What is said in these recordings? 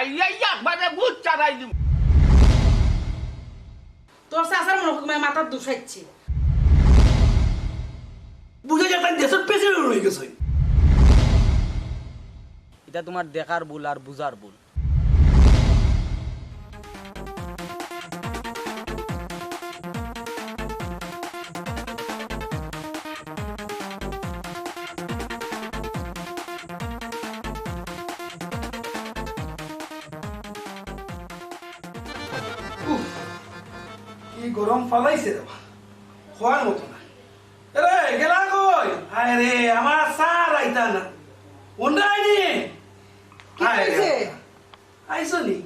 বাইরে একবারে বুঝ চারাই দিব। তোর চাচার মনে মাথার দুষাইছে। বুঝে যেতেন দেশের প্রেসিডেন্ট হয়ে গেছে। এটা তোমার দেখার ভুল আর বুঝার ভুল। কি গরম ফালাইছে রে খোয়ার মতো না। রে গেলা কই? হায় রে আমার সার আইতা না। ওন্ডা আইনি। হায় রে আইছো নি?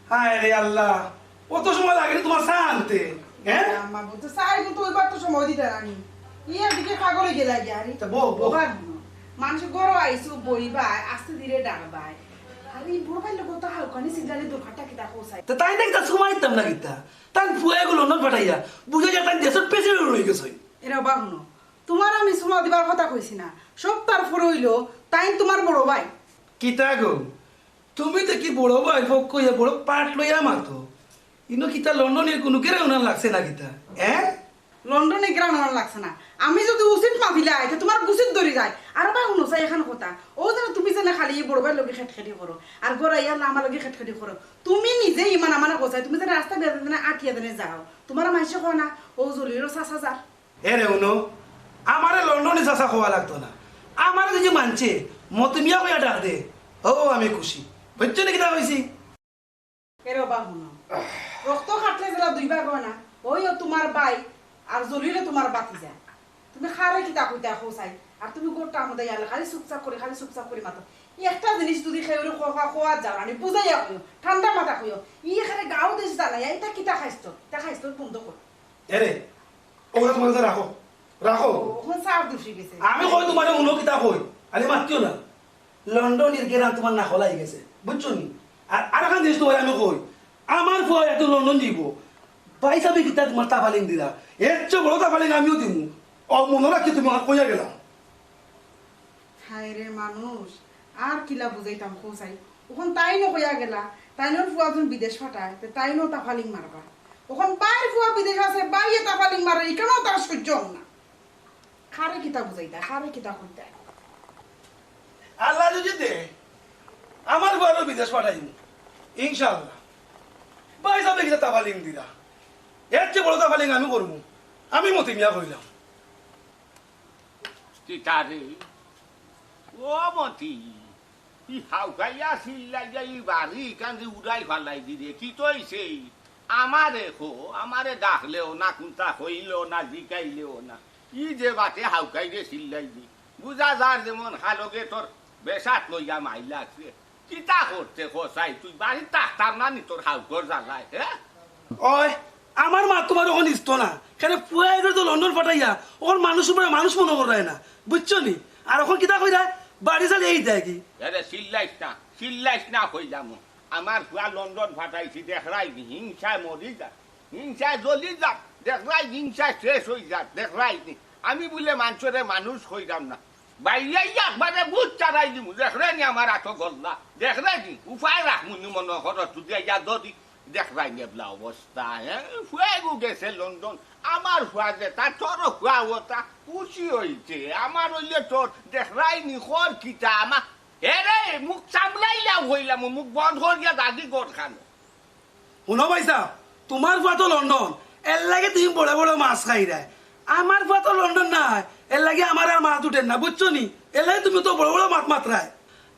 হায় রে আল্লাহ, কত সময় লাগে তোমার চা আনতে? হ্যাঁ আম্মা বলতে চাই কিন্তু ওইবার তো সময় দিতে রানি ইয়ে দিকে খাগলে গেলা গিয়ারি তা বউ বউ মানুষ গরো আইসু বইবা আস্তে ধীরে ডাকবাই আর এই বুড়ো ভাই লোক তো হালকানি সিঙ্গালে দোকানটা কিতা কোসাই তা তাই দেখতা সময় দিতাম না কিতা তাই ফুয়ে গুলো নট ফাটাইয়া বুঝে যেতেন দেশের প্রেসিডেন্ট হয়ে গেছে। এরা বাহুনো তোমার আমি সময় দিবার কথা কইছি না সব তার ফর হইলো তাই তোমার বড় ভাই কিতা গো তুমি তো কি বড় ভাই পক্ষ ইয়া বড় পাট লইয়া মাতো ইনো কিতা লন্ডনের কোনো কেরে ওনার লাগছে না কিতা হ্যাঁ লন্ডনে গ্রাম আমার লাগছে না আমি যদি উচিত মাফিলাই তো তোমার গুছিত ধরে যায় আর বা শুনো চাই এখন কথা ও যেন তুমি যেন খালি বড় ভাই লগে খেটখেটি করো আর গড়া ইয়ার আমার লগে খেটখেটি করো তুমি নিজে ইমান আমানা কোথায় তুমি যেন রাস্তা বেঁধে দেনে আটিয়া দেনে যাও তোমার মাইসে কয় না ও জলিরও 5,000 এ রে উনো আমারে লন্ডনে চাষা খাওয়া লাগতো না আমার যদি মানছে মতমিয়া হইয়া ডাক দে ও আমি খুশি বুঝছো নাকি তা হয়েছি এরও বা শুনো রক্ত খাটলে যেটা দুই ভাগ হয় না ওইও তোমার বাই আর জলিলে তোমার বাতি যায় তুমি খারে কিতা কইতা খোসাই আর তুমি গোটা আমাদের ইয়ালে খালি চুপচাপ করে মাতো একটা জিনিস যদি খেয়ে খোয়া যাও আমি বুঝাইয়া কইও ঠান্ডা মাথা কইও ই এখানে গাও দেশ জানাই এটা কিতা খাইছ বন্ধ কর এরে ওরা তোমার কাছে রাখো রাখো ওখান সার দুষি গেছে আমি কই তোমার উনো কিতা কই আরে মাতিও না লন্ডনের গেরাম তোমার না হলাই গেছে বুঝছো নি আর আরেকখান জিনিস তোমার আমি কই আমার ফুয়া এত লন্ডন দিব পাইসাবি কিতা তোমার তাফালিং দিলা এর চেয়ে বড় তাফালিং আমিও দিব ও মনে রাখি তুমি আমার কইয়া গেলাম হায় রে মানুষ আর কিলা বুঝাইতাম খোসাই ওখান তাই ন কইয়া গেলা তাই নোর ফুয়া যখন বিদেশ ফাটায় তাই নো তাফালিং মারবা ওখান বাইর ফুয়া বিদেশ আছে বাইয়ে তাফালিং মারে এখানেও তার সহ্য হল না খারে কিতা বুঝাইতা খারে কিতা কইতা আল্লাহ যদি দে আমার ঘরও বিদেশ পাঠাইব ইনশাআল্লাহ পাইসাবি কিতা তাফালিং দিলা এর চেয়ে বড় তাফালিং আমি করবো আমি মতি মিয়া কইলাম কিতারে ও মতি ই হাউকাইয়া সিল্লাইয়া ই বাড়ি কান্দি উড়াই ফালাই দিলে কি তৈছে আমারে আমারে ডাকলেও না কোনটা হইলেও না জিকাইলেও না ই যে বাটে হাউকাইরে সিল্লাই দি বুঝা যার যেমন হালগে তোর বেসাত লইয়া মাইলা আছে কিতা করতে খসাই তুই বাড়ি তাকতাম না নি তোর হাউকর জ্বালায় হ্যাঁ ওই আমার মা তোমার ওখান ইস্ত না কেন পুয়াই তো লন্ডন পাঠাইয়া ওখান মানুষ উপরে মানুষ মনে করায় না বুঝছো নি আর ওখান কিতা কই যায় বাড়ি চালে এই দেয় কি আরে চিল্লাইস না কইলাম আমার ফুয়া লন্ডন ফাটাইছি দেখরাই নি হিংসায় মরি যা হিংসায় জ্বলি যা দেখরাই হিংসায় শেষ হয়ে যা দেখরাই নি আমি বলে মানুষরে মানুষ হইলাম না বাইরে একবারে বুঝ চারাই দিমু দেখরাই নি আমার আতো গল্লা দেখরাই নি উপায় রাখমুনি মনে করো তুই ইয়া যদি দেখরাই নেবলা অবস্থা হ্যাঁ ফুয়াগু গেছে লন্ডন আমার ফুয়া যে তার তোর ফুয়া ওটা খুশি হয়েছে আমার হইলে তোর দেখরাই নি খর কিতা আমার এরে মুখ চামড়াইলাম হইলাম মুখ বন্ধ করিয়া দাদি গর খানো শুনো পাইছা তোমার ফুয়া তো লন্ডন এর লাগে তুমি বড় বড় মাছ খাই দেয় আমার ফুয়া তো লন্ডন নাই এর লাগে আমার আর মাছ উঠেন না বুঝছো নি এর লাগে তুমি তো বড় বড় মাছ মাত্রায়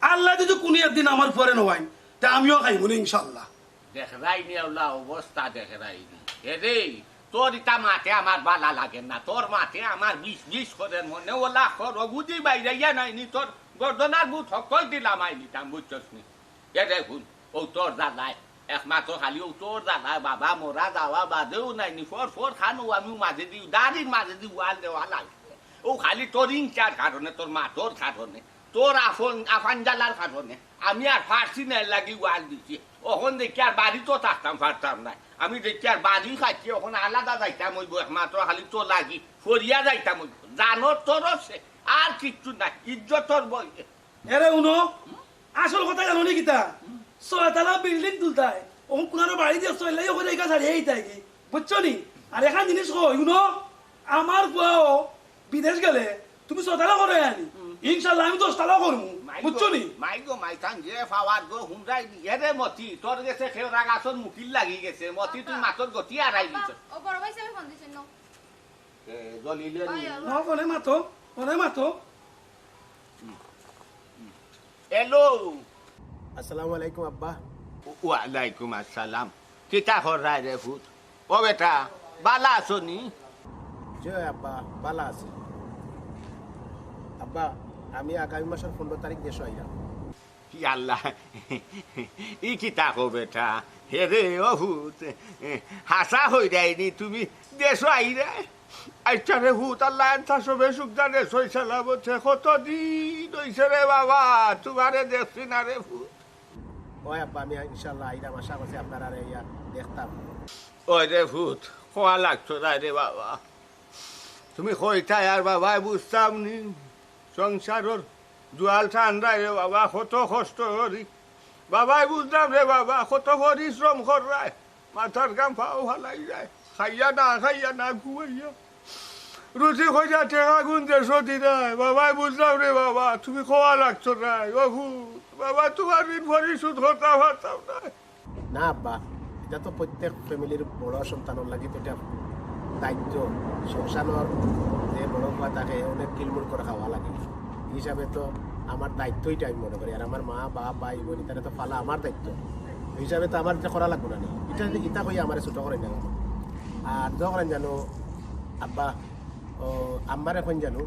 আল্লাহ যদি কোনো একদিন আমার পরে নয় তা আমিও খাইব না ইনশাল্লাহ দেখরাই নি ওলা অবস্থা দেখরাই নি এরে তোর ইটা মাঠে আমার বালা লাগে না তোর মাঠে আমার 20 করে মনে ওলা খর বুঝি বাইরে ইয়া নাই নি তোর গর্দনার বুট হকল দিলাম আইনি তাম বুঝছস নি এরে শুন ও তোর দাদাই একমাত্র খালি ও তোর দাদা বাবা মোরা যাওয়া বাদেও নাই নি ফর খানো আমি মাঝে দিই দাড়ির মাঝে দিই ওয়াল দেওয়া লাগে ও খালি তোর ইনচার কারণে তোর মা তোর কারণে তোর আফান জ্বালার কারণে আমি আর ফার্সি নাই লাগি ওয়াল দিচ্ছি ওখান দেখি আর বাড়ি তো থাকতাম পারতাম না আমি দেখি আর বাড়ি খাচ্ছি ওখানে আলাদা যাইতাম ওই একমাত্র খালি তো লাগি ফরিয়া যাইতাম ওই জানোর তোর আর কিচ্ছু নাই ইজ্জত তোর বই এরে উনো আসল কথা জানো নি কিতা ছয়তলা বিল্ডিং তুলতাই ও কোনারো বাড়ি দিয়ে চলে ওখানে একা ছাড়িয়ে এইতাই কি বুঝছো নি আর এখান জিনিস কই শুনো আমার বুয়াও বিদেশ গেলে তুমি ছয়তলা করে আনি ইনশাল্লাহ আমি 10তলা করবো বুঝছো নি মাইগো মাইথান যে ফাওয়ার গো হুমরাই এরে মতি তোর গেছে খেওরা গাছর মুকিল লাগি গেছে মতি তুই মাতর গতি আড়াই দিছ ও বড় ভাই সাহেব ফোন দিছেন না জলিলে ন কোনে মাতো হ্যালো আসসালামু আলাইকুম আব্বা ওয়ালাইকুম আসসালাম কিতা হরাই রে ভূত ও বেটা বালা আছো নি জয় আব্বা ভালো আছে আব্বা আমি আগামী মাসের 15 তারিখ দেশ আইলাম কি আল্লাহ ই কিতা কো বেটা হে রে ও ভূত হাসা হই যায়নি তুমি দেশ আইরে আচ্ছা রে ভূত আল্লাহ আনতা সবে সুখদানে সই সালাম হচ্ছে কতদিন হইছে রে বাবা তোমারে দেখছি না রে ভূত ওই আব্বা আমি ইনশাআল্লাহ আইলাম আশা করছি আপনারা ইয়া দেখতাম ওই রে ভূত খোয়া লাগছো না রে বাবা তুমি কইতাই আর বাবা বুঝতাম নি সংসারর জোয়াল ঠান্ডায় রে বাবা কত কষ্ট করি বাবাই বুঝলাম রে বাবা কত পরিশ্রম করায় মাথার গাম পাও ভালাই যায় খাইয়া না ঘুমাইয়া রুচি খোঁজা টেকা গুনতে সতী নাই বাবাই বুঝলাম রে বাবা তুমি খোয়া লাগছো নাই ও ভূত বাবা তোমার ঋণ পরিশোধ করতাম পারতাম না না আব্বা এটা তো প্রত্যেক ফ্যামিলির বড় সন্তানের লাগি তো এটা দায়িত্ব সংসারের যে বড় হওয়া তাকে অনেক কিলমুল করে খাওয়া লাগে এই হিসাবে তো আমার দায়িত্বই আমি মনে করি আর আমার মা বাপ ভাই বোন তারা তো ফালা আমার দায়িত্ব এই হিসাবে তো আমার এটা করা লাগবে না এটা ইটা কই আমার ছোট করেন না আর যখন জানো আব্বা ও আমার এখন জানো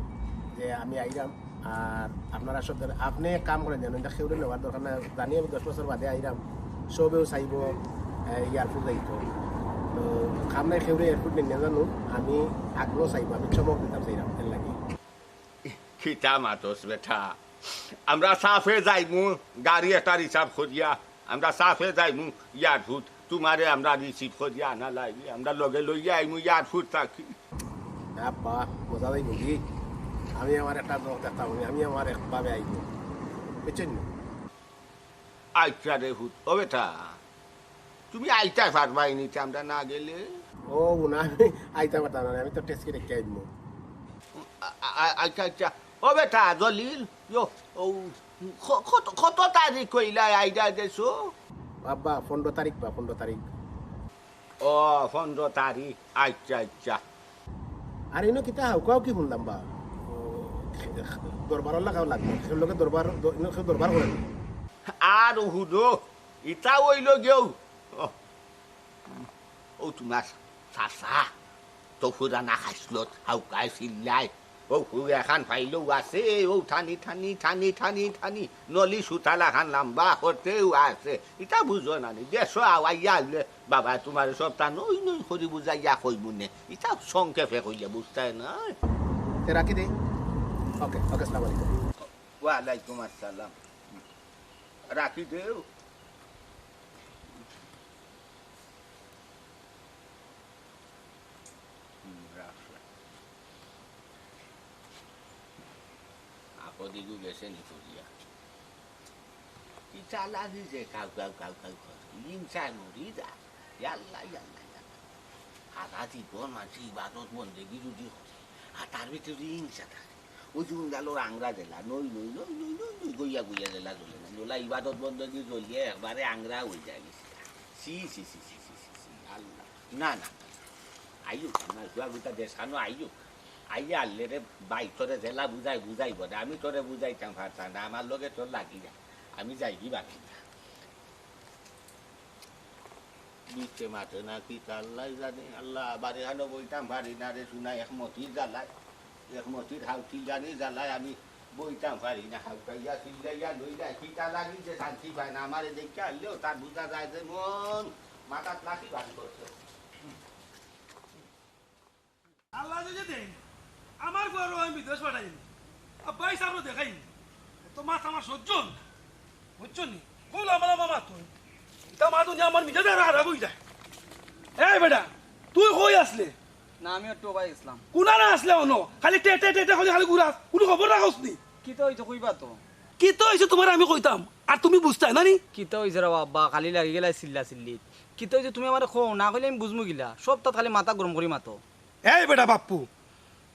যে আমি আইরাম আর আপনারা সব আপনি কাম করেন জানো এটা সেউরে নেওয়ার দরকার না জানি আমি 10 বছর বাদে আইরাম সবেও চাইব এয়ারপোর্ট যাইত তো কাম নাই সেউরে এয়ারপোর্ট নিয়ে জানো আমি আগ্রহ চাইব আমি চমক দিতাম চাইরাম এর লাগে খিতা মাতস বেটা আমরা সাফে যাইমু গাড়ি একটা রিসার্ভ করিয়া আমরা সাফে যাইমু এয়ারপোর্ট তোমারে আমরা রিসিভ করিয়া আনা লাগি আমরা লগে লইয়া আইমু এয়ারপোর্ট থাকি আব্বা মজা যাইব কি আমি আমার একটা দোক দেখতাম আমি আমার একভাবে আইব বুঝছেন আইতা রে হুত ও বেটা তুমি আইতা পারবাই নিতে আমরা না গেলে ও না আমি আইতে পারতাম না আমি তো টেস্ট করে রেখে আইব আচ্ছা আচ্ছা ও বেটা জলিল ইয়ো ও কত তারিখ কইলা আইডা দেছো আব্বা 15 তারিখ বা 15 তারিখ ও 15 তারিখ আচ্ছা আচ্ছা আর ইনো কিতা হাউকাও কি শুনলাম বা দরবার লাগাও লাগবে সে লোকে দরবার ইনো দরবার করে আর হুদো ইটা ওইল গেও ও তোমার চাচা তো ফুরা না খাইছিলত হাউকাই চিল্লাই ও ফুর এখন পাইলেও আছে ও ঠানি ঠানি ঠানি ঠানি ঠানি নলি সুতালা খান লম্বা করতেও আছে ইটা বুঝো না দেশ আওয়াইয়া আইলে বাবা তোমার সব তা নই নই করি বুঝাইয়া কইব নে ইটা সংক্ষেপে কইলে বুঝতাই না রাখি দে ওকে ওকে আসসালামু আলাইকুম ওয়ালাইকুম আসসালাম রাখি দেও আপদিগু গেছে নি করিয়া ইচ্ছা লাগি যে কাউ কাউ কাউ কাউ ইনসা নুরি যা ইয়াল্লা ইয়াল্লা ইয়াল্লা আধা জীবন মানুষ ইবাদত বন্দেগি যদি হয় আর তার ভিতরে হিংসা থাকে ওই যে গেল আংরা জেলা নই নই নই নই নই নই গইয়া গইয়া জেলা জ্বলে না জোলা ইবাদত বন্দী জ্বলিয়ে একবারে আংরা হয়ে যায় গেছে সি সি সি সি সি সি সি আল্লাহ না না আইয়ুক না জুয়া গুতা দেশানো আইয়ুক আইয়া আল্লে রে বাই তোরে জেলা বুঝাই বুঝাই বলে আমি তোরে বুঝাইতাম পারতাম না আমার লগে তোর লাগি না আমি যাই কি বাকি না নিচে মাঠে না কি আল্লাহ জানে আল্লাহ আবার এখানে বইতাম পারি না রে শুনা একমতির জ্বালায় একমতির হাউটি জানি জ্বালায় আমি বইতাম পারি না হাউটাইয়া চিল্লাইয়া লইয়া কিটা লাগি যে শান্তি পায় না আমার দেখে আনলেও তার বুঝা যায় যে মন মাথার লাঠি বাড়ি করছে আল্লাহ যদি দেন আমার ঘরও আমি বিদেশ পাঠাই আব্বাই সামনে দেখাই তো মাথা আমার সহ্য না বুঝছো নি কল আমার মামা তুই তা মা তুই আমার নিজে হারা বই যায় এই বেটা তুই কই আসলে না আমি টোবাই ইসলাম কোনা না আসলে অন খালি টেটে টেটে খালি খালি ঘুরাস কোনো খবর রাখস নি কি তো হইছে কইবা তো কি তো হইছে তোমার আমি কইতাম আর তুমি বুঝতে না নি কিতা হয়েছে রে আব্বা খালি লাগি গেলা চিল্লা চিল্লি কিতা হয়েছে তুমি আমার খো না কইলে আমি বুঝমু গিলা সব তাত খালি মাথা গরম করি মাতো এই বেটা বাপ্পু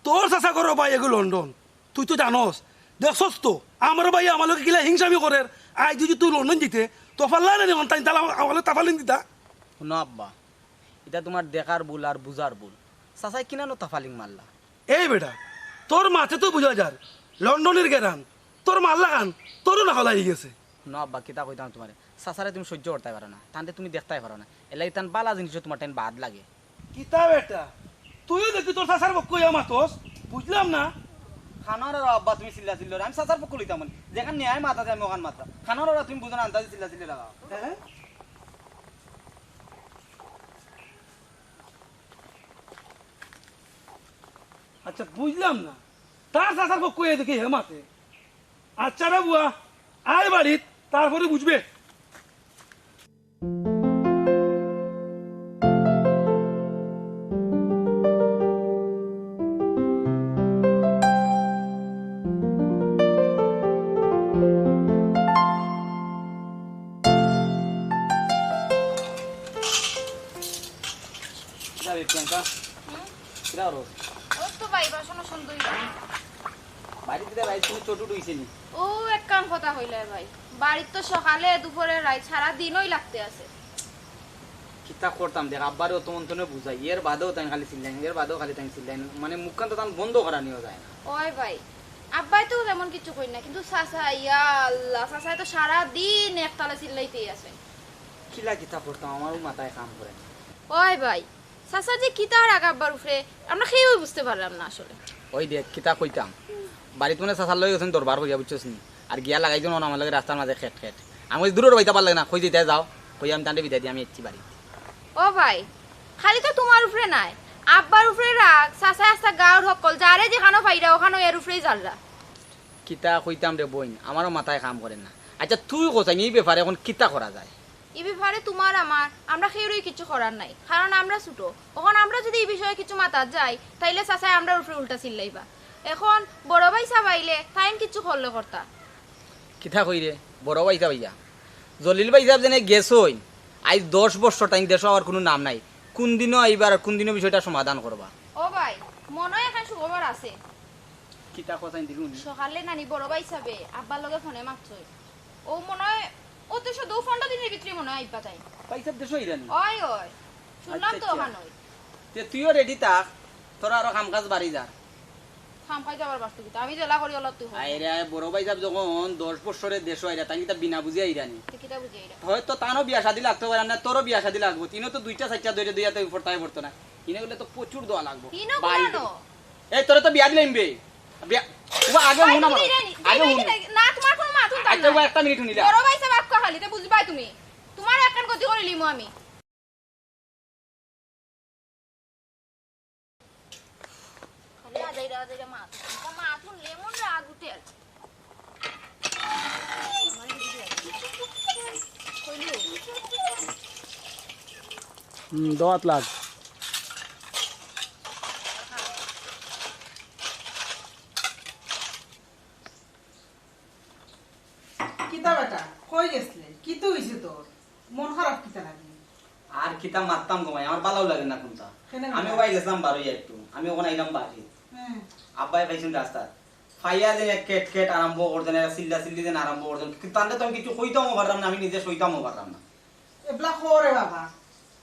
তোর চাচা করো ভাই এগুলো লন্ডন তুই তো জানোস দেখছস তো আমার ভাই আমার লোকে গিলা হিংসামি করে আই যদি তুই লন্ডন যেতে তো পারলা না অন তাই তাহলে আমার তাফালিন দিতা শুনো আব্বা এটা তোমার দেখার ভুল আর বুঝার ভুল চাচাই কিনানো তাফালিং মারলা এই বেটা তোর মাথে তো বুঝা যার লন্ডনের গেরান তোর মাল্লা খান তোরও না হলাই গেছে শুনো আব্বা কিতা কইতাম তোমার চাচারে তুমি সহ্য করতে পারো না তানতে তুমি দেখতেই পারো না এলাই তান বালা জিনিস তোমার টাইম বাদ লাগে কিতা বেটা তুইও দেখি তোর চাচার পক্ষ মাতস বুঝলাম না খানোর আব্বা তুমি চিল্লা চিল্লি আমি চাচার পক্ষ লইতাম যেখানে ন্যায় মাথা আমি ওখান মাত্রা খানোর তুমি বুঝো না আন্দাজে চিল্লা চিল্লি লাগাও হ্যাঁ আচ্ছা বুঝলাম না তার চাচার পক্ষ দেখি হেমাতে আচ্ছা রে বুয়া আয় বাড়িত তারপরে বুঝবে ও তো ভাই বাসন সুন্দর বাড়িতে রাইস তুমি ছোট ডুইছেনি ও এক কাম কথা হইলে ভাই বাড়ির তো সকালে দুপুরে রাত সারা দিনই লাগতে আছে কিতা করতাম দেখ আব্বারে অত মন্তনে বুঝাই এর বাদেও তাই খালি চিল্লাই এর বাদেও খালি তাই চিল্লাই মানে মুখখান তো তান বন্ধ করা নিয়ে যায় না ওই ভাই আব্বাই তো তেমন কিছু কই না কিন্তু চাচা ইয়া আল্লাহ চাচা তো সারা দিন একতলা চিল্লাইতেই আছে কিলা কিতা করতাম আমারও মাথায় কাম করে না ওই ভাই চাচা যে কিতা রাগ আব্বার উপরে আমরা খেয়েও বুঝতে পারলাম না আসলে ওই দেখ কিতা কইতাম বাড়িতে মানে চাচার লগে গেছেন দরবার কইয়া বুঝছস নি আর গিয়া লাগাই দিন আমার লাগে রাস্তার মাঝে খেট খেট আমি দূরের বাইতে পারলে না কই দিতে যাও কই আমি তান্ডে বিদায় দিই আমি এসছি বাড়ি ও ভাই খালি তো তোমার উপরে নাই আব্বার উপরে রাগ চাচা আস্তা গাঁর সকল যারে যেখানে পাইরা ওখানে এর উপরেই জালরা কিতা কইতাম রে বইন আমারও মাথায় কাম করে না আচ্ছা তুই কোথায় এই ব্যাপারে এখন কিতা করা যায় এই ব্যাপারে তোমার আমার আমরা কেউই কিছু করার নাই কারণ আমরা ছোট ওখানে আমরা যদি এই বিষয়ে কিছু মাতার যাই তাইলে চাচাই আমরা উপরে উল্টা চিল্লাইবা এখন বড় ভাই চাবাইলে তাইন কিছু করলে কর্তা কিতা কই রে বড় ভাই ভাইয়া জলিল ভাই সাহেব যেন গেছই আজ 10 বছর টাইম দেশ আর কোনো নাম নাই কোন দিনও আইবার কোন দিনও বিষয়টা সমাধান করবা ও ভাই মনে হয় এখন সুখবর আছে কিতা কথা দিলুন সকালে নানি বড় ভাই চাবে আব্বার লগে ফোনে মারছই ও মনে হয় ও তো শুধু ফোনটা দিনের ভিতরে মনে হয় আইবা তাই ভাই সাহেব দেশ ইরানি ওই ওই শুনলাম তো ওখানে তে তুইও রেডি থাক তোরা আরো কাম কাজ বাড়ি যা খাম খাই যাবার বাস্তু আমি জেলা করি অলপ তুই আইরা বড় ভাই সাহেব যখন 10 বছরের দেশ আইরা তাই কিতা বিনা বুঝি আইরানি কিটা বুঝাই হয়তো তারও বিয়া শাদি লাগতে পারে না তোরও বিয়া শাদি লাগবো তিনও তো দুইটা চারটা ধরে দুইয়াতে উপর তাই পড়তো না কিনে গেলে তো প্রচুর দোয়া লাগবো কিনো বাড়িতে। কোনানো এই তোরা তো বিয়া দিলাম বে বিয়া ও আগে হুন আমার আগে হুন না তোমার কোনো মাথুন তাই আচ্ছা ও একটা মিনিট হুনিলা বড় ভাই সাহেব আপকা খালি তে বুঝবাই তুমি তোমার একখান গতি করে লিমু আমি খালি আজাইরা মাথুন লেমন রাগ উঠে দোয়াত লাগ কিতা বেটা কই গেছলে কি তো হইছে তোর মন খারাপ কিতা লাগে আর কিতা মারতাম গমাই আমার ভালো লাগে না কোনটা কেন আমি ওই গেছিলাম বারোই একটু আমি ওখানে আইলাম বাড়ি হ্যাঁ আব্বাই পাইছেন রাস্তা ফাইয়া যে কেট কেট আরম্ভ করতেন সিল্লা সিল্লি দেন আরম্ভ করতেন কিন্তু তাহলে তো আমি কিছু কইতামও পারলাম না আমি নিজে সইতামও পারলাম না এবলা করে বাবা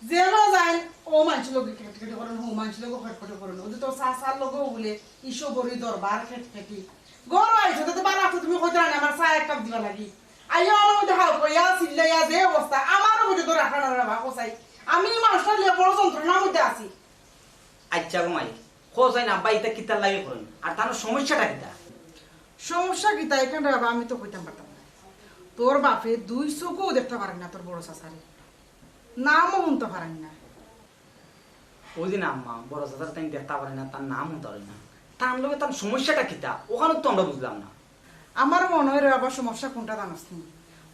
যেন যায় ও মানুষ লোক খেটখেটে করেন ও মানুষ লোক খেটখেটে করেন ওদের তো চাচার লোকও বলে ইসো বড়ি দরবার খেটখেটি গর আইছো তো বাবা তুমি কইতে না আমার চা এক কাপ দিবা লাগি আইয়া আমার মধ্যে হাল কইয়া সিল্লাইয়া যে অবস্থা আমারও মধ্যে তো রাখা না বাবা কোসাই আমি মানুষটা লিয়ে বড় যন্ত্রণার মধ্যে আছি আচ্ছা গমাই খোঁজাই না আব্বা এটা কিতার লাগে করেন আর তার সমস্যাটা কিতা সমস্যা কিতা এখানে বাবা আমি তো কইতাম পারতাম না তোর বাপে দুই চোখও দেখতে পারেন না তোর বড় চাচারে নামও শুনতে পারেন না ওই দিন আম্মা বড় চাচার তাই দেখতে পারে না তার নাম হতে পারে না তার লগে তার সমস্যাটা কিতা ওখানে তো আমরা বুঝলাম না আমার মনে হয় রে বাবা সমস্যা কোনটা জানাস নি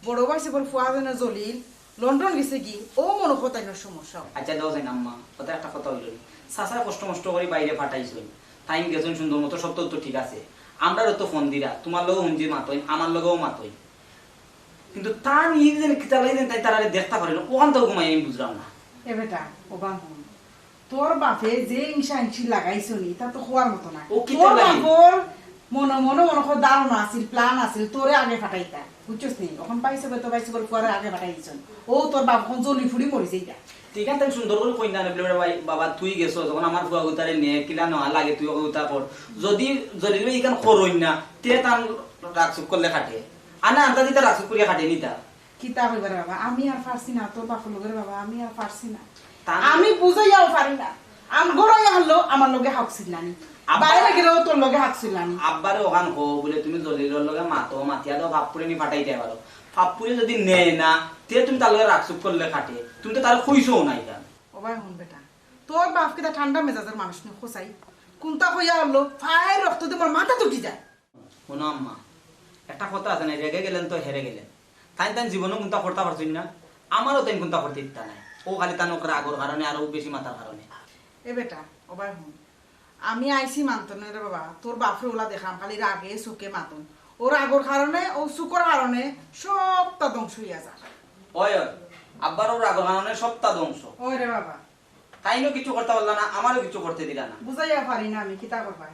বড় ভাই সে বল ফুয়াদের জলিল লন্ডন গেছে কি ও মনে কোথায় না সমস্যা আচ্ছা দাও যাই না আম্মা ওটা একটা কথা হইল চাচা কষ্ট মষ্ট করে বাইরে পাঠাইছই তাই গেছেন সুন্দর মতো সব তো ঠিক আছে আমরাও তো ফোন দিরা তোমার লগেও হুঞ্জি মাতই আমার লগেও মাতই কিন্তু তা নিয়ে যেন কিতা লাগে যেন তাই তারা দেখতে পারে না ওখান থেকে ঘুমাই আমি বুঝলাম না এ বেটা ও বাহুন তোর বাপে যে ইংসা ইংসি লাগাইছো নি তা তো হওয়ার মতো না ও কি তোর লাগে? বাপর মনে মনে ধারণা আছিল প্ল্যান আছিল তোরে আগে ফাটাইতা বুঝছস নি এখন পাইছে তো পাইছে বলে পরে আগে ফাটাই দিছন ও তোর বাপ এখন জ্বলি ফুড়ি মরিছে এটা ঠিক আছে তাই সুন্দর করে কই না বলে ভাই বাবা তুই গেছো যখন আমার ফুয়া গুতারে নে কিলা না লাগে তুই গুতা কর যদি যদি ইখান করই না তে তান রাখসুক করলে খাটে আনা আন্তা দিতে রাখসুক করে খাটে নিতা কিতা কইবার বাবা আমি আর পারছি না তোর বাপ লগের বাবা আমি আর পারছি না তা- আমি বুঝাইয়াও পারি না আম গড়াইয়া হলো আমার লগে হাকছিল না বাইরে গেলেও তোর লগে হাকছিল না আব্বারে ওখান হো বলে তুমি জলির লগে মাতো মাতিয়া দাও ভাবপুরে নি ফাটাই দেয় পারো ভাবপুরে যদি নেয় না তে তুমি তার লগে রাখসুক করলে খাটে তুমি তো তার খুইছো না এটা ও ভাই হন বেটা তোর বাপ কিতা ঠান্ডা মেজাজের মানুষ নি খোসাই কোনটা কইয়া হলো ফায়ের রক্ত দিয়ে মোর মাথা তুটি যায় শোনো আম্মা একটা কথা আছে না রেগে গেলেন তো হেরে গেলেন তাই তাই জীবনে কোনটা করতে পারছেন না আমারও তাই কোনটা করতে ইচ্ছা নাই ও খালি তার নকরে আগর কারণে আরো বেশি মাথার কারণে এ বেটা ও ভাই হন আমি আইছি মানতন রে বাবা তোর বাপরে ওলা দেখাম খালি রাগে চোখে মাতন ওর আগর কারণে ও চুকর কারণে সবটা ধ্বংস হইয়া যা ওই ওই আব্বার ওর আগর কারণে সপ্তাহ ধ্বংস ওই রে বাবা তাইনও কিছু করতে পারলা না আমারও কিছু করতে দিলা না বুঝাইয়া পারি না আমি কিতা করবা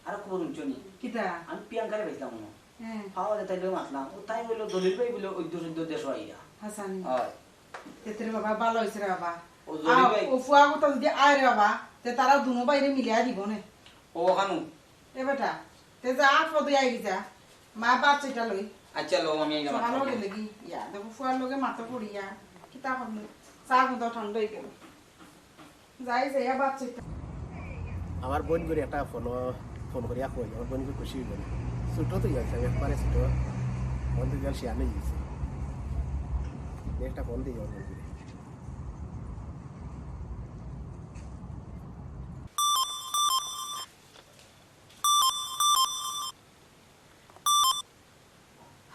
আর করুন চনি কিতা আমি প্রিয়াঙ্কারে বেসলাম মনে হ্যাঁ পাওয়া যায় তাইলে মাতলাম ও তাই বললো দলিল ভাই বলে ওই দুশো দেশ আইয়া হাসানি হয় তেতে রে বাবা ভালো হয়েছে রে বাবা ও জলি ভাই ও ফুয়া কথা যদি আয় রে বাবা তে তারা দুনো বাইরে মিলিয়া দিব নে ও ওখানু এ বেটা তে যা আট পদে আই যা মা বাচ্চাটা লই আচ্ছা লো আমি আইগা ভালো মাতলাম গেলে কি ইয়া দেখো ফুয়ার লগে মাথা পড়িয়া কিতা করবো চা কিন্তু ঠান্ডা হয়ে গেল যাই যাইয়া বাচ্চাটা আমার বোন করে একটা ফোন করিয়া কই আমার বোন খুশি হইল ছোটো তো গেছে একবারে ছোটো ফোন তো গেল শিয়ানে গেছে একটা ফোন দিই আমার বোন করে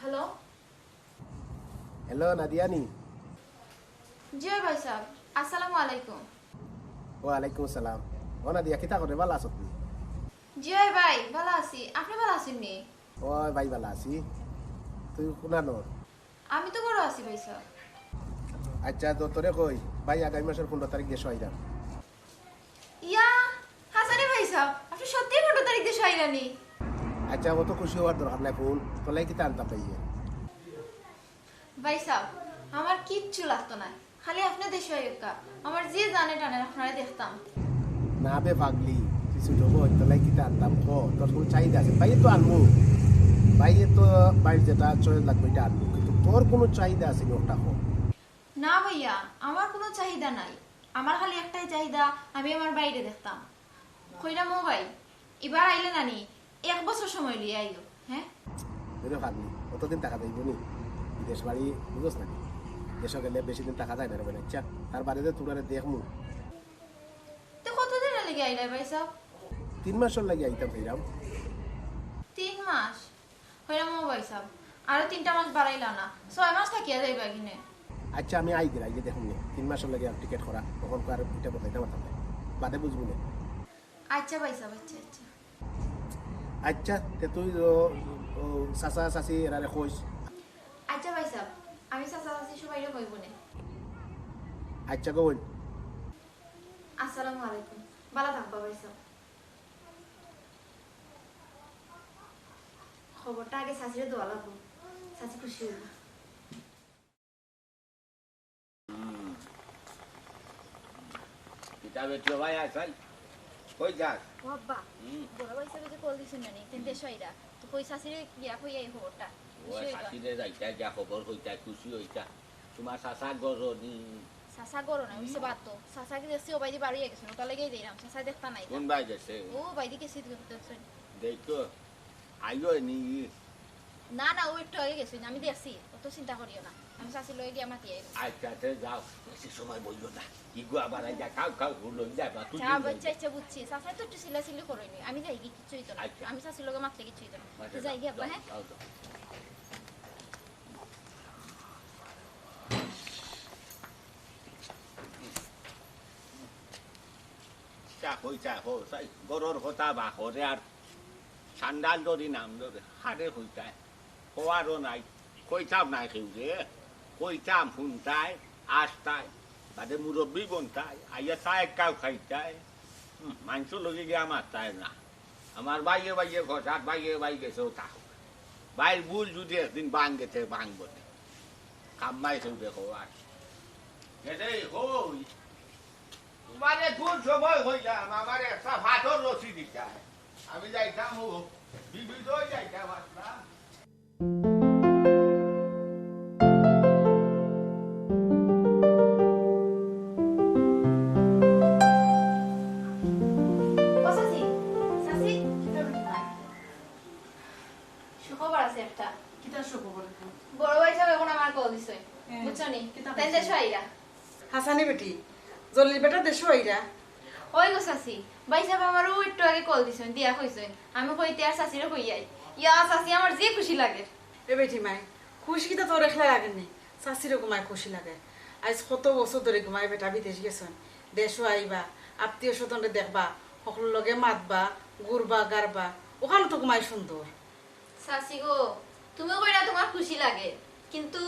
হ্যালো হ্যালো নাদিয়ানি জি ভাই সাহেব আসসালামু আলাইকুম ওয়ালাইকুম আসসালাম ও নাদিয়া কিতা করে ভালো আছো তুমি জি ভাই ভালো আছি আপনি ভালো আছেন নি ও ভাই ভালো আছি তুই শুনানো আমি তো বড় আছি ভাই সাহেব আচ্ছা তো তোরে কই ভাই আগামী মাসের 15 তারিখ দেশ আইরা ইয়া হাসানি ভাই সাহেব আপনি সত্যি 15 তারিখ দেশে আইরানি আচ্ছা অত খুশি হওয়ার দরকার নাই ফোন তোলাই কিতা আনতাম পাইয়ে ভাই সাহেব আমার কিচ্ছু লাগতো না খালি আপনি দেশে আইকা আমার যে জানে টানে আপনারা দেখতাম না বে পাগলি তুই ছোট বোন তোলাই কিতা আনতাম কো তোর কোনো চাহিদা আছে ভাই তো আনবো ভাই তো বাইর যেটা চলে লাগবে এটা আনবো কিন্তু তোর কোনো চাহিদা আছে নি ওটা কো না ভাইয়া আমার কোনো চাহিদা নাই আমার খালি একটাই চাহিদা আমি আমার বাইরে দেখতাম কইরা মোবাইল এবার আইলে নানি 1 বছর সময় লিয়ে আইলো হ্যাঁ বুঝে পাগলি অতদিন টাকা দেবো নি বিদেশ বাড়ি বুঝোস নাকি দেশে গেলে বেশি দিন টাকা যায় না রে বলে আচ্ছা তার বাড়িতে তোরা দেখমু তো কতদিন লেগে আইলে ভাই সাহেব 3 মাসের লাগি আইতাম ফিরাম 3 মাস কইরা মোবাইল সাহেব আরো 3টা মাস বাড়াইলা না 6 মাস থাকিয়া যাইবা কিনে আচ্ছা আমি আই গেলাই যে দেখুন 3 মাসের লাগে টিকিট করা তখন আর এটা বসাইতে পারতাম না বাদে বুঝবো না আচ্ছা ভাই সাহেব আচ্ছা আচ্ছা আচ্ছা তে তুই চাচা চাচি এরারে কইস আচ্ছা ভাই সাহেব আমি চাচা চাচি সবাইরে কইব না আচ্ছা কই আসসালামু আলাইকুম ভালো থাকবা ভাই সাহেব খবরটা আগে চাচিরে দেওয়া লাগবো চাচি খুশি হইব কিতা বেটিও ভাই আসাই কই যাস বাবা বড় ভাই সাহেব যে কল দিছেন নানি তেন দেশাইরা তো কই চাচিরে গিয়া কই এই খবরটা ও সাথীরে যাইতা যা খবর হইতা খুশি হইতা তোমার চাচা গরনি চাচা গরো না হইছে বাদ তো চাচা কি দেখছি ও বাইদি বাড়িয়ে গেছে ওটা লেগেই দিলাম চাচা দেখতা নাই কোন বাই গেছে ও বাইদি গেছি দেখছেন দেখো আইও নি না না ও একটু আগে গেছে আমি দেখছি অত চিন্তা করিও না আমি চাচি লই গিয়া মাতি আইব আচ্ছা তে যাও বেশি সময় বইলো না ইগো আবার যা কাউ কাউ হুলো যাবা তুই চা বাচ্চা ইচ্ছা বুঝছি চাচা তো একটু সিলাসিলি করেনি আমি যাই কি কিছুই তো না আচ্ছা। আমি চাচির লগে মাতলে কিছুই তো না তো যাই গিয়া হ্যাঁ চা হই সাই গরর কথা বা হরে আর সান্ডাল ধরি নাম ধরে হারে হইতায় হওয়ারও নাই কইতাম নাই কেউ রে কইতাম শুনতাই আসতাই বাদে মুরব্বী বনতাই আইয়া চাই কাউ খাইতাই মাংস লগে গিয়ে আমার তাই না আমার বাইয়ে বাইয়ে ঘটাত বাইয়ে বাই গেছেও থাকুক বাইর ভুল যদি একদিন বাং গেছে বাংব কামাই কেউ দেখো আর গেছে হই তোমারে কোন সময় হইলাম আমার একটা ভাতর রসি দিতাম আমি যাইতাম ও বিবিধ যাইতাম আসলাম ও সাসি সাসি সুখবর আছে একটা কিতা শুভ বলে বড় ভাই সাহেব এখন আমার কল দিছে হ্যাঁ, বুঝছো নি কিতা তাই বলছে? দেশ আইরা হাসানি বেটি জলির বেটা দেশো আইরা ওই গো সাসি ভাই সাহেব আমারও একটু আগে কল দিছে দিয়া কইছে আমি কইতে আর সাসিরে কই আই ইয়া সাসি আমার যে খুশি লাগে এ বেটি মাই খুশি কিতা তোর একলা লাগে নি শাশিরও ঘুমায় খুশি লাগে আজ কত বছর ধরে ঘুমায় বেটা বিদেশ গেছেন দেশও আইবা আত্মীয় স্বজনরে দেখবা সকলের লগে মাতবা ঘুরবা গারবা ওখানে তো ঘুমায় সুন্দর সাসি গো তুমি কইরা তোমার খুশি লাগে কিন্তু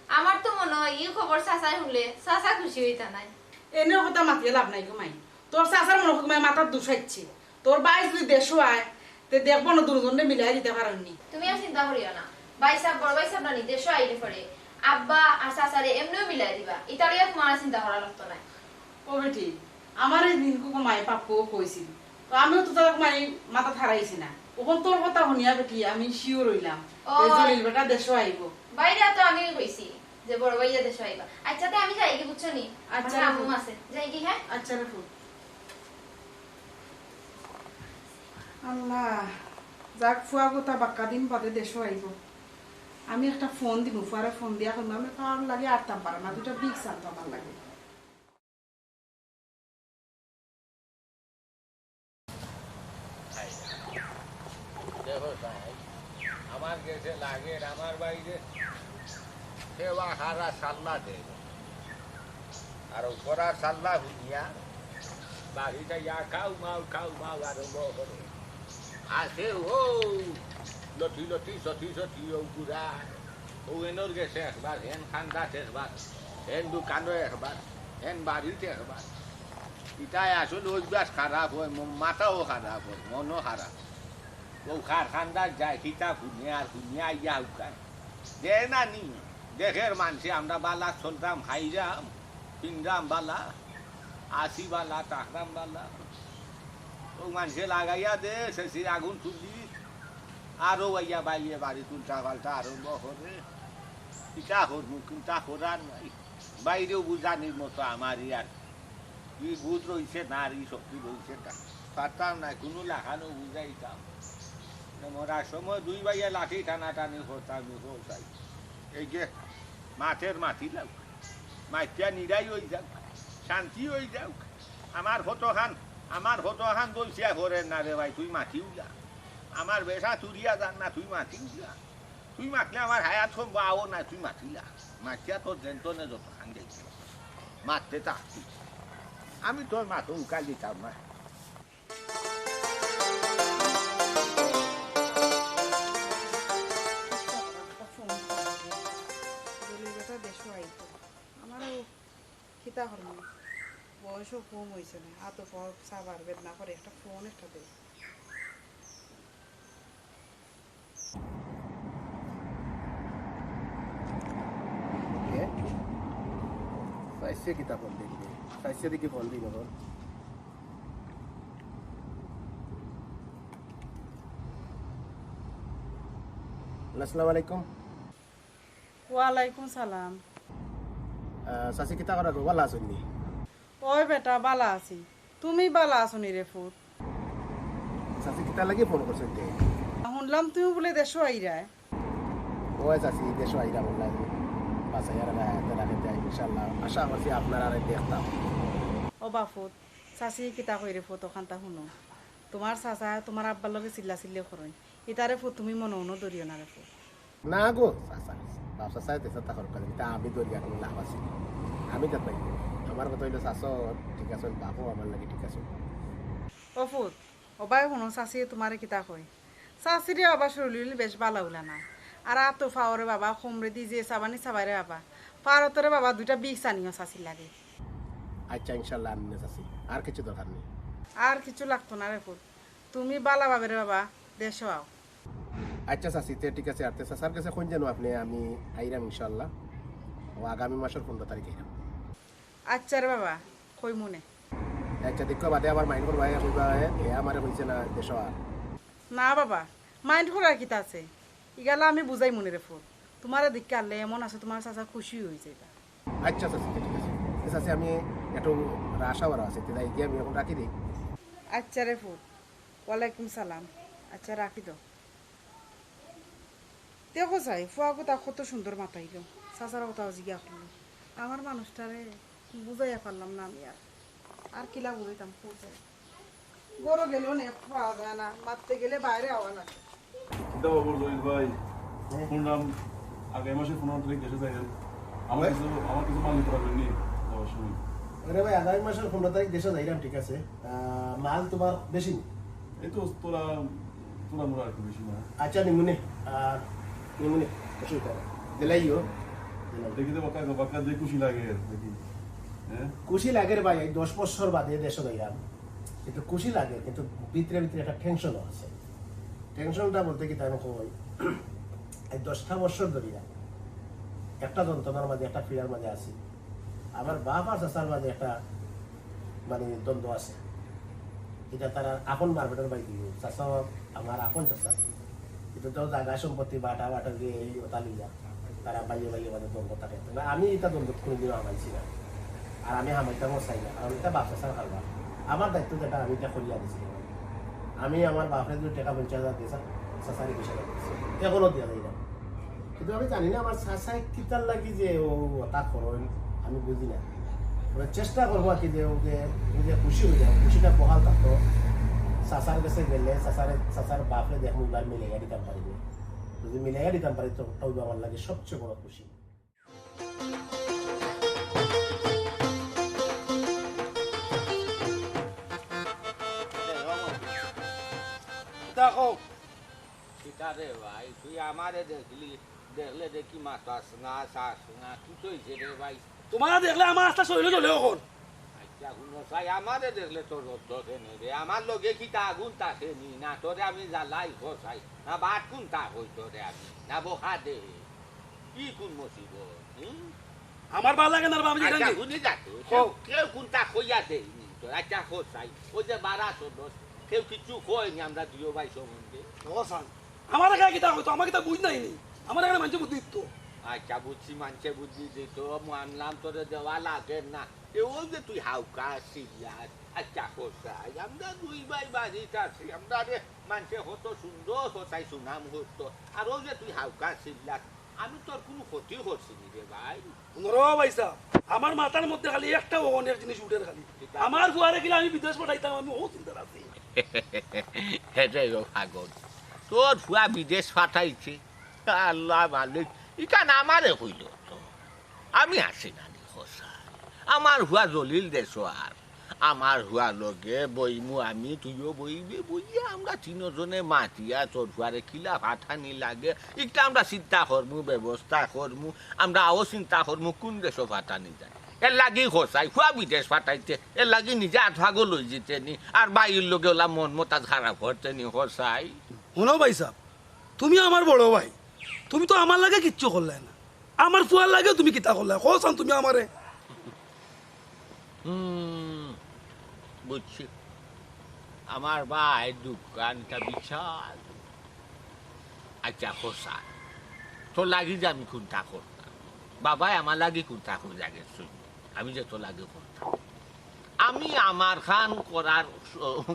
আমার তো মনে হয় এই খবর সাসাই শুনলে সাসা খুশি হইতা নাই এনে কথা মাতিয়ে লাভ নাই ঘুমাই তোর চাষার মনে ঘুমায় মাথার দুষাইছে তোর বাইশ যদি দেশও আয় তে দেখবো না দুজনে মিলাই দিতে পারেননি তুমি আর চিন্তা করিও না ভাই সাহেব বড় ভাই সাহেব না নির্দেশ আইলে পরে আব্বা আর সাসারে এমনিও মিলাই দিবা ইতালিয়া তোমার আর চিন্তা করা লাগতো না ও বেটি আমার এই দিনকু ঘুমাই পাপ্পুও কইছিল তো আমিও তো তার ঘুমাই মাথা থারাইছি না ওখান তোর কথা শুনিয়া বেটি আমি শিওর হইলাম ও। জলিল বেটা দেশও আইব বাইরে তো আমি কইছি যে বড় ভাইয়া দেশ আইবা আচ্ছা তো আমি যাই কি বুঝছো নি আচ্ছা, আচ্ছা আম্মু আছে যাই কি হ্যাঁ আচ্ছা রে ফুল আল্লাহ যাক ফুয়া গোটা বাক্কা দিন বাদে দেশও আইব আমি একটা ফোন দিব ফুয়ারে ফোন দিয়া করবো আমি কার লাগে আটতাম পারে না দুটা বিগ সান্ত আমার লাগে দেখো সাহেব আমার গেছে লাগে আমার বাইরে সেবা হারা সাল্লা দেয় আর করার সাল্লা হুনিয়া বাড়িটা ইয়া খাও মাও আরম্ভ করে আসে ও লটি লটি সঠি সঠি ও গুড়া ও এনর গেছে একবার হেন খান্দাত একবার হেন দোকানও একবার হেন বাড়িতে একবার ইটাই আসলে অভ্যাস খারাপ হয় মাথাও খারাপ হয় মনও খারাপ ও কারখানদার যায় কিতা হুনিয়া ইয়া হুকায় দে না নি দেখের মানসে আমরা বালা চলতাম খাইরাম পিংরাম বালা আসি বালা টাকরাম বালা ও মানসে লাগাইয়া দে শেষে আগুন তুলি আরো আইয়া বাইয়ে বাড়ি তুলটা পাল্টা আরম্ভ করে কিতা করবো কিতা করার নাই বাইরেও বুঝানির মতো আমারই আর কি বুধ রয়েছে নারী শক্তি রয়েছে পারতাম না কোনো লেখানো বুঝাইতাম মরার সময় দুই ভাইয়া লাঠি টানাটানি করতাম চাই এই যে মাঠের মাটি লাগ মাটিয়া নিরাই হয়ে যাক শান্তি হয়ে যাক আমার ফটোখান বলছিয়া ঘরের না রে ভাই তুই মাটি উলা আমার বেশা তুরিয়া যান না তুই মাটি উলা তুই মাতলে আমার হায়াত সব বাও না তুই মাতিলা মাটিয়া তোর জেন্তনে যত খান গেছে মারতে থাকতি আমি তোর মাথো উকাল দিতাম না জলিল বেটা দেশও আইব আমারও খিতা হল বয়সও কম হয়েছে না এত পর সাবার বেদনা করে একটা ফোন একটা দে চাইছে কিতা ফোন দিবি চাইছে দেখি ফোন দিই এখন আসসালামু আলাইকুম ওয়ালাইকুম সালাম চাচি কিতা করা ভালো আছেন নি ওই বেটা বালা আছি তুমি বালা আছো নি রে ফুট চাচি কিতা লাগি ফোন করছেন তে শুনলাম তুমি বলে দেশও আইরা ওই চাচি দেশ আইরা বললাম বাসাইয়ার রাখতে ইনশাল্লাহ আশা করছি আপনারা আর দেখতাম ও বাফুত চাচি কিতা কইরে ফুট ওখানটা শুনো তোমার চাচা তোমার আব্বার লগে চিল্লা চিল্লি করই ইতারে ফুট তুমি মনে মনো দরিও না রে ফুট না গো চাচা বাপসা চাই দেশে থাকার কথা তা আমি দরিয়া কোনো লাভ আছে আমি তো পাই আমার কথা হইলো চাষ ঠিক আছে বাপও আমার লাগে ঠিক আছে ও ফুট ও বাই শুনো চাচি তোমারে কিতা কই চাচিরে আবার শরীর বেশ বালা উলা না আর তো ফাওরে বাবা খমরে দি যে সাবানি সাবাইরে বাবা পারতরে বাবা দুইটা বিষ আনিও চাষি লাগে আচ্ছা ইনশাল্লাহ আনি না চাচি, আর কিছু দরকার নেই। আর কিছু লাগতো না রে ফুল তুমি বালা বাবে রে বাবা দেশ আও আচ্ছা চাচি তে ঠিক আছে। আর তে চাচার কাছে কোন জানো আপনি আমি আইরাম ইনশাল্লাহ, ও আগামী মাসের 15 তারিখে আইরাম। আচ্ছা রে বাবা কই মনে আচ্ছা দেখো বাদে আবার মাইন্ড করবা কইবা এ আমারে কইছে না দেশ আর। না বাবা মাইন্ড করার কিতা আছে ইগালা আমি বুঝাই মনে রে ফুল তোমার দিকে আনলে এমন আছে তোমার চাচা খুশি হয়ে যাইবা আচ্ছা চাচি ঠিক আছে। চাচি আমি একটু রাশাওয়ারা আছে তাই গিয়ে আমি এখন রাখি দিই। আচ্ছা রে ফুল ওয়ালাইকুম সালাম আচ্ছা রাখি দাও দেখো চাই ফুয়া কথা কত সুন্দর মাতাইল চাচার কথা জিজ্ঞা করলো আমার মানুষটারে বুঝাইয়া পারলাম না আমি আর কিলা বুঝাইতাম ফুল গরু গেলেও নে পাওয়া যায় না মারতে গেলে বাইরে আওয়া লাগে চিন্তা খবর জহির ভাই, শুনলাম আগামী মাসে 15 তারিখ দেশে যাবেন। আমার কিছু মাল নিতে পারবেন নি যাওয়ার সময়? আরে ভাই আগামী মাসের 15 তারিখ দেশে যাইলাম ঠিক আছে। মাল তোমার বেশি নি? এই তো তোরা মোরা আর কি বেশি না। আচ্ছা নিমুনে নিমুনে কিছু করো দিলাইও দেখি তো বাক্কা যে খুশি লাগে দেখি। হ্যাঁ খুশি লাগে রে ভাই। এই 10 বছর বাদে দেশে যাইলাম, কিন্তু খুশি লাগে, কিন্তু ভিতরে ভিতরে একটা টেনশনও আছে। টেনশনটা বলতে কি তাই কই এই 10টা বছর ধরিয়া একটা যন্ত্রণার মাঝে একটা পীড়ার মাঝে আছি। আমার বাপ আর চাচার মাঝে একটা মানে দ্বন্দ্ব আছে। এটা তারা আপন মারপেটের বাই দিও চাচা আমার আপন চাচা, কিন্তু তো জায়গা সম্পত্তি বাটা বাটা দিয়ে এই ওটা লিয়া তারা বাইয়ে বাইয়ে মানে দ্বন্দ্ব থাকে। আমি এটা দ্বন্দ্ব কোনোদিনও হামাইছি না, আর আমি হামাইতামও চাই না, কারণ এটা বাপ চাচার কারবার। আমার দায়িত্ব যেটা আমি এটা করিয়া দিছি। আমি আমার বাপের যদি টাকা 50,000 দিয়েছি চাচারি 20,000 দিয়েছি, এখনো দিয়া যাই না। কিন্তু আমি জানি না আমার চাচাই কিতার লাগি যে ও তা করেন, আমি বুঝি না। চেষ্টা করবো আর কি যে যে খুশি হয়ে যাও, খুশিটা বহাল থাকতো। চাচার কাছে গেলে চাচার বাপরে দেখো এবার মিলাইয়া দিতাম পারিবে। যদি মিলাইয়া দিতাম পারি তো ওটাও আমার লাগে সবচেয়ে বড় খুশি। দেখো রে ভাই তুই আমারে দেখলে দেখি মাতাস না চাস না কি চইছে রে ভাই? তোমার দেখলে আমার আস্থা শরীরে চলে এখন আচ্ছা শুনো চাই আমারে দেখলে তোর রক্ত খেনে রে, আমার লগে কি তা আগুন তাকে নি না তোরে আমি জ্বালাই খসাই না বাট কোন তা হই তোরে আমি না বোকা দে কি কোন মসিব আমার ভালো লাগে না আমি আচ্ছা শুনি যাতো কেউ কোন তা কইয়া দেয়নি তোর আচ্ছা খসাই ওই যে 1200 কেউ কিছু কয়নি আমরা দুই ভাই সম্বন্ধে। আমার এখানে কিতা হইতো আমাকে তা বুঝ নাই আমার এখানে মানুষ বুদ্ধি দিত। আচ্ছা বুঝছি মানুষে বুদ্ধি দিত মানলাম তোরে দেওয়া লাগে না, ওই যে তুই হাউকা সিরিয়াস। আচ্ছা খোসাই আমরা দুই ভাই বাড়িতে আছি, আমরা রে মানুষে কত সুন্দর খোসাই সুনাম হতো, আর ওই যে তুই হাউকা সিরিয়াস আমি তোর কোনো ক্ষতি করছি রে ভাই। ভাই সাহ আমার মাথার মধ্যে খালি একটা অনেক জিনিস উঠে খালি আমার ফুয়ারে গেলে আমি বিদেশ পাঠাইতাম, আমি ও চিন্তা আছি। হেঁটে ভাগত তোর ফুয়া বিদেশ পাঠাইছে আল্লাহ মালিক ইকান আমারে হইল তো আমি আসি না খোসাই। আমার হুয়া জলিল দেশ আর আমার হুয়া লগে বইমু আমি তুইও বইবে বইয়া আমরা তিনজনে মাতিয়া তোর হুয়ারে কিলা পাঠানি লাগে এটা আমরা চিন্তা করমু ব্যবস্থা করমু, আমরা আও চিন্তা করমু কোন দেশ পাঠানি যায়। এর লাগি খোসাই হুয়া বিদেশ পাঠাইতে এর লাগি নিজে আঠাগো লই যেতে নি আর বাইর লগে ওলা মন মতা খারাপ করতে নি খোসাই। শোনো ভাই সাহ তুমি আমার বড় ভাই, তুমি তো আমার লাগে কিচ্ছু করলে না, আমার ফুয়ার লাগে তুমি কিতা করলে কোসান তুমি আমারে। বুঝছি আমার ভাই দোকানটা বিশাল। আচ্ছা খোসা তোর লাগি যে আমি কোনটা করতাম বাবাই আমার লাগি কোনটা খুঁজা গেছি আমি যে তোর লাগে করতাম। আমি আমার খান করার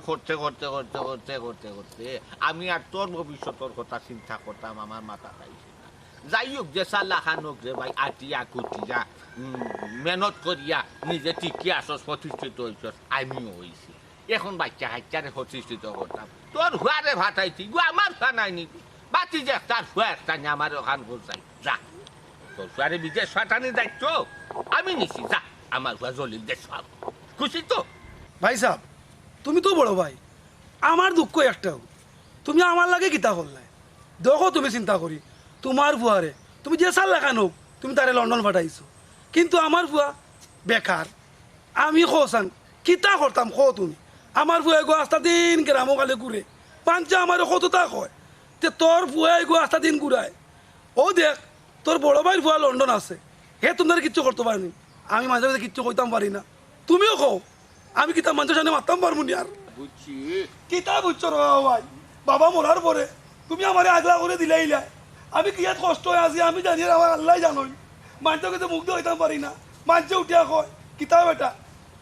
করতে করতে করতে করতে করতে করতে আমি আর তোর ভবিষ্যতের কথা চিন্তা করতাম আমার মাথা খাইছে না। যাই হোক যে সাল্লা খান হোক রে ভাই আটিয়া কুটিয়া মেহনত করিয়া নিজে টিকি আসস প্রতিষ্ঠিত হইছস আমিও হয়েছি। এখন বাচ্চা কাচ্চারে প্রতিষ্ঠিত করতাম তোর হুয়ারে ভাটাইছি গো আমার খানাইনি বাতি যে তার হুয়া একটা নিয়ে আমার ওখান করছাই যা তোর হুয়ারে বিদেশ ফাটানির দায়িত্ব আমি নিছি যা আমার হুয়া জলিল দেশ খুশি তো? ভাই সাহ তুমি তো বড় ভাই, আমার দুঃখ একটাও তুমি আমার লাগে কিতা করলে দেখো তুমি চিন্তা করি তোমার ফুয়ারে তুমি যে সাল লাগানো তুমি তারে লন্ডন পাঠাইছো কিন্তু আমার ফুয়া বেকার আমি খোসান কিতা করতাম খো তুমি আমার ফুয়াই গো আস্তা দিন গ্রামও কালে ঘুরে পাঞ্চা আমার কতটা কয় তে তোর ফুয়াই গো আস্তা দিন ঘুরায় ও দেখ তোর বড় ভাইয়ের ফুয়া লন্ডন আছে হে তোমাদের কিচ্ছু করতে পারিনি আমি মাঝে মাঝে কিচ্ছু কইতাম পারি না তুমিও কও আমি কিতা মানুষের সামনে মারতাম পারবো নি আর বুঝছি কিতা বুঝছো রে ভাই বাবা মরার পরে তুমি আমারে আগলা করে দিলাইলা আমি কি এত কষ্ট হয়ে আছি আমি জানি আমার আল্লাহ জানোই মানুষের কাছে মুগ্ধ হইতাম পারি না মানুষে উঠিয়া কয় কিতা বেটা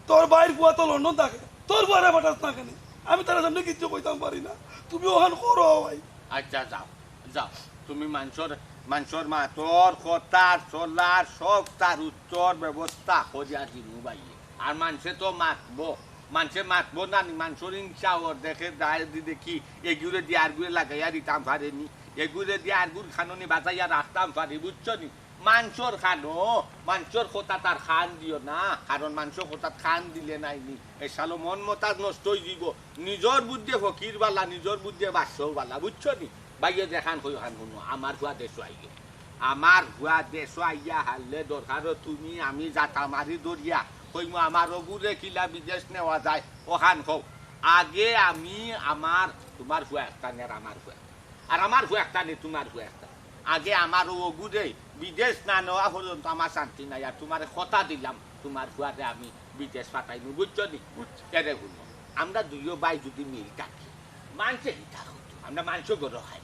তোর বাইর ফুয়া তো লন্ডন থাকে তোর ফুয়ারে পাঠাস না কেন আমি তার সামনে কিচ্ছু কইতাম পারি না তুমি ওখান করো ভাই আচ্ছা যাও যাও তুমি মানুষের মাতর কথার চলার সব তার উত্তর ব্যবস্থা করিয়া দিনু বাইয়ে আর মানুষে তো মাতবো না নি মানুষের হিংসা ওর দেখে দায় দেখি এগুলো দিয়ে আরগুলো লাগাইয়া দিতাম পারেনি এগুলো দিয়ে আরগুর খানোনি বাজাইয়া রাখতাম পারি বুঝছো নি মানুষের কথা তার খান দিও না কারণ মানুষের কথা খান দিলে নাইনি এই সালো মন মতাজ নষ্ট হয়ে দিব নিজের বুদ্ধি ফকির বালা নিজের বুদ্ধি বাসও বালা বুঝছো নি বাইয়ে দেখান কই খান শুনো আমার ভুয়া দেশ আইয়ে আমার ভুয়া দেশ আইয়া হারলে দরকার তুমি আমি যাতা মারি দরিয়া কইমু আমার অগুরে কিলা বিদেশ নেওয়া যায় ওখান হোক আগে আমি আমার তোমার ভুয়া একটা নের আমার ভুয়া আর আমার ভুয়া একটা নে তোমার ভুয়া একটা আগে আমার অগুরে বিদেশ না নেওয়া পর্যন্ত আমার শান্তি নাই আর তোমার কথা দিলাম তোমার ভুয়ারে আমি বিদেশ পাঠাইনু বুঝছো নি এরে শুনো আমরা দুইও ভাই যদি মিল থাকি মানুষে হিতা হইতো আমরা মাংস গরো খাই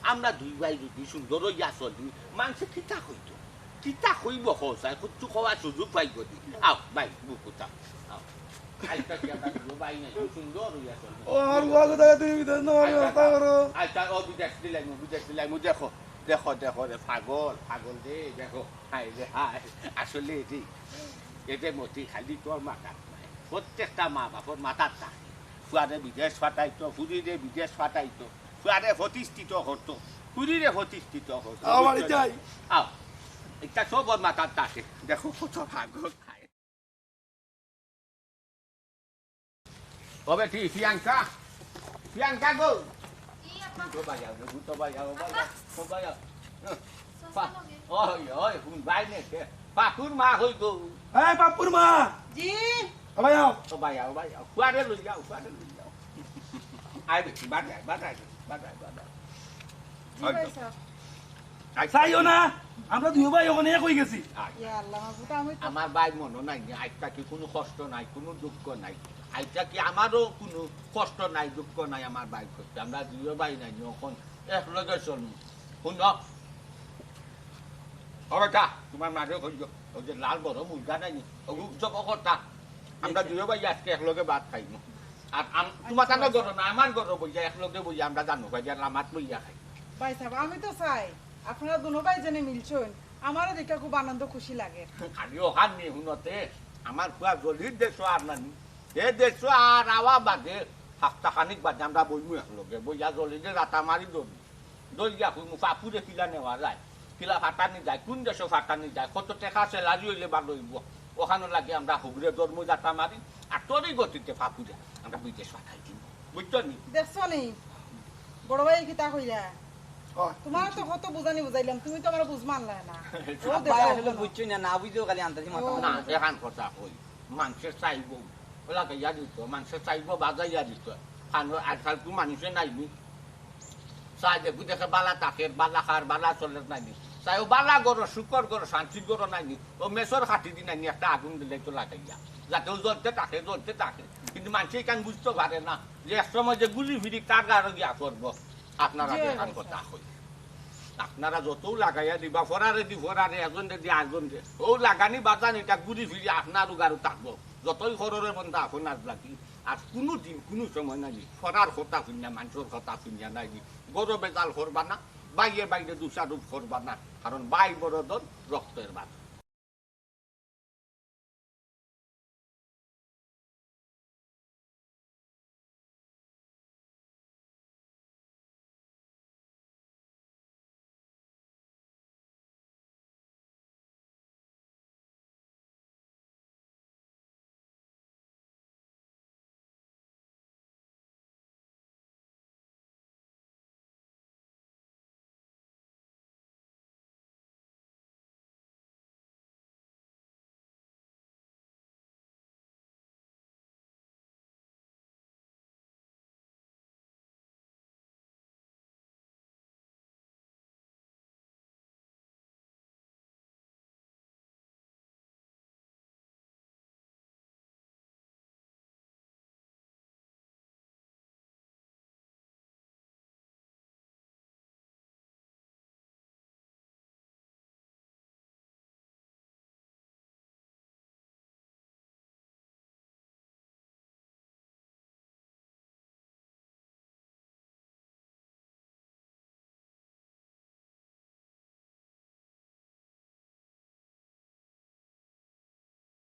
আমরা দুই ভাই যদি সুন্দর হইয়া চলি মানুষে কিতা হইতো কিতা হইব সঁচাই কুচু খোৱা সুযোগ পাইব দি আও ভাই বুকুতা আও আইতা কি আমরা দুই ভাই নাই সুন্দর হইয়া চলি ও আমার ফুয়া কথা তুমি বিদেশ নেওয়ার ব্যবস্থা করো আইতা ও বিদেশ দিলাই দেখো রে পাগল দে দেখো হাই রে হাই আসলে রে এতে মতি খালি তোর মাথার নাই প্রত্যেকটা মা বাপর মাথার থাকে ফুয়ারে বিদেশ পাঠাইতো ফুরিরে বিদেশ পাঠাইতো ফুয়ারে প্রতিষ্ঠিত করতো ফুরিরে প্রতিষ্ঠিত করতো আমার যাই আও এটা সবর মাথার থাকে দেখো কত পাগল খায় কবে ঠিক প্রিয়াঙ্কা গো তো বাজাও ওই হুন ভাই নে পাপুর মা হই গো এই পাপুর মা জি ভাই আও তো বাজাও ফুয়ারে লই যাও আই বেশি বাজাই জি ভাই সাহেব চাইও না আমরা দুই ভাই ওখানে কই গেছি ইয়া আল্লাহ মাহবুব আমি তো আমার ভাই মনে নাই আইটা কি কোনো কষ্ট নাই কোনো দুঃখ নাই আইটা কি আমারও কোনো কষ্ট নাই দুঃখ নাই আমার ভাই করতে আমরা দুই ভাই নাই এখন একলগে চলুন শুন ওটা তোমার মাঝে কইল ওই যে লাল বড় মুরগা নাই সব কথা আমরা দুই ভাই আজকে একলগে ভাত খাইব আর তোমার কেন গরো না আমার গরো বইয়া একলগে বইয়া আমরা জানো ভাই যে লামাত বইয়া খাই ভাই সাহেব আমি তো চাই আপনারা দুনো ভাই জেনে মিলছেন আমারও দেখে খুব আনন্দ খুশি লাগে খালি ওখান নিয়ে শুনতে আমার পুরা জলির দেশ আর নানি এ দেশ আর আওয়া বাদে সপ্তাহখানিক বাদে আমরা বইমু একলগে বইয়া জলিতে রাতা মারি দলিয়া শুনু পাপুরে কিলা নেওয়া যায় কিলা ফাটানি যায় কোন দেশে ফাটানি যায় কত টেকা চেলারি হইলে বা লইব ওখানে লাগে আমরা হুগরে জন্ম যাতা মারি আর তোরই গতিতে পাপুরে আমরা বিদেশ পাঠাই দিব বুঝছো নি দেখছো নি বড় ভাই কিতা কইলা তোমার তো কত বুঝাইলাম তুমি তো আমার বুঝ মানলা না ও ভাই আসলে দেখো বুঝছো না বুঝেও খালি আন্তাজি মাথা না এখান কথা কই মানুষের চাইব ওলা গাইয়া দিত মানুষের চাইব বাজাইয়া দিত খানো আজকাল তো মানুষে নাইনি চাই দেখু দেখে বালা তাকের বালা খার বালা চলে নাইনি চাই ও বালা গরো শুকর গরো শান্তির গরো নাইনি ও মেসর খাটি দি নাইনি একটা আগুন দিলে তো লাগাইয়া যাতে ও জ্বলতে থাকে কিন্তু মানুষ এখান বুঝতে পারে না যে একসময় যে গুলি ফিরি কার গাড়ো গিয়া করবো আপনারা এখান কথা কই আপনারা যত লাগাইয়া দিবা ফরারে এজন দি আজন দে ও লাগানি বাজানিটা ঘুরি ফিরি আপনারও গাড়ো থাকবো যতই খররের বন্ধা আপনার লাগি আর কোনো দিন কোনো সময় নাই ফরার কথা শুনিয়া মানুষের কথা শুনিয়া নাই গরো বেজাল করবা না বাইরে দুসারূপ করবা না কারণ বাই বড় দল রক্তের বাদ